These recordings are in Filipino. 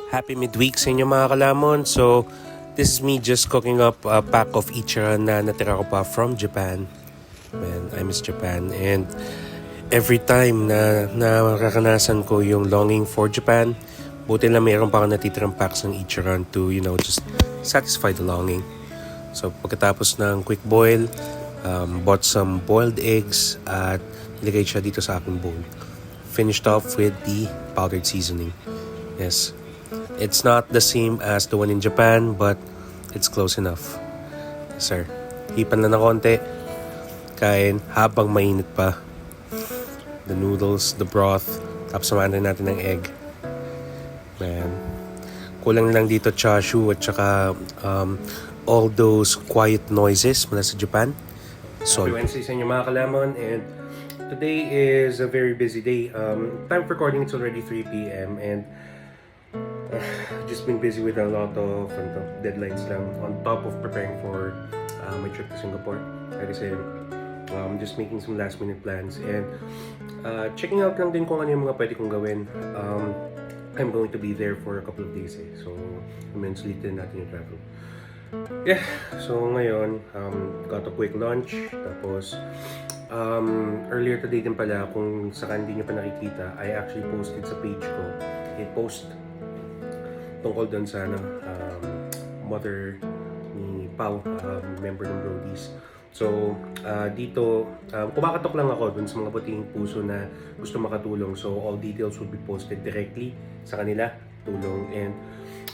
Happy midweek sa inyo mga kalamon. So, this is me just cooking up a pack of Ichiran na natira ko pa from Japan. Man, I miss Japan. And every time na nakakanasan ko yung longing for Japan, buti lang mayroon pa akong natitirang packs ng Ichiran to, just satisfy the longing. So, pagkatapos ng quick boil, bought some boiled eggs at nilagay siya dito sa aking bowl. Finished off with the powdered seasoning. Yes. It's not the same as the one in Japan, but it's close enough. Sir, hipan lang na konti. Kain habang mainit pa. The noodles, the broth, tapos samahan natin ng egg. Man, kulang lang dito chashu at saka all those quiet noises mula sa Japan. So, happy Wednesday sa inyo mga kalamon, and today is a very busy day. Time for recording, it's already 3 p.m. and just been busy with a lot of deadlines lang on top of preparing for my trip to Singapore. Like I said, just making some last minute plans and checking out lang din kung ano yung mga pwede kong gawin. I'm going to be there for a couple of days so immensely din natin yung travel. Yeah, so ngayon, got a quick lunch, tapos earlier today din pala, kung saka hindi nyo pa nakikita, I actually posted sa page ko a post tungkol doon sa mother ni Pau, member ng Brodies. So, dito, kumakatok lang ako dun sa mga buting puso na gusto makatulong. So, all details will be posted directly sa kanila, tulong. And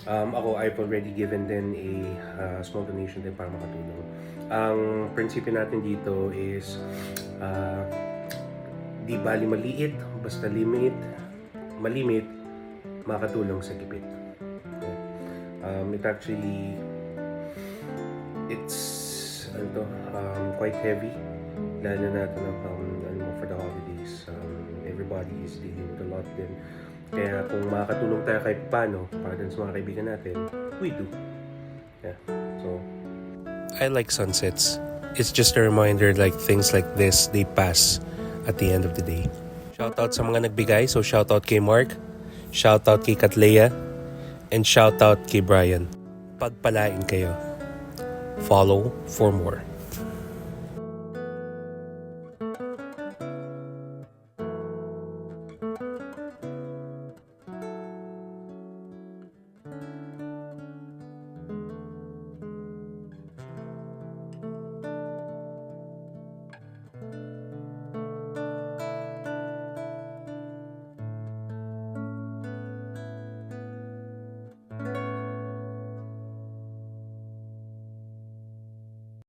ako, I've already given them a small donation din para makatulong. Ang prinsipyo natin dito is, di bali maliit, basta malimit, makatulong sa gipit. It's quite heavy, lalo na for the holidays. Everybody is dealing with a lot din. Kaya kung makakatulong tayo kahit paano para dun sa mga kaibigan natin, we do. Yeah. So, I like sunsets. It's just a reminder, like things like this, they pass at the end of the day. Shoutout sa mga nagbigay. So, shoutout kay Mark, shoutout kay Katleya, and shoutout kay Brian. Pagpalain kayo. Follow for more.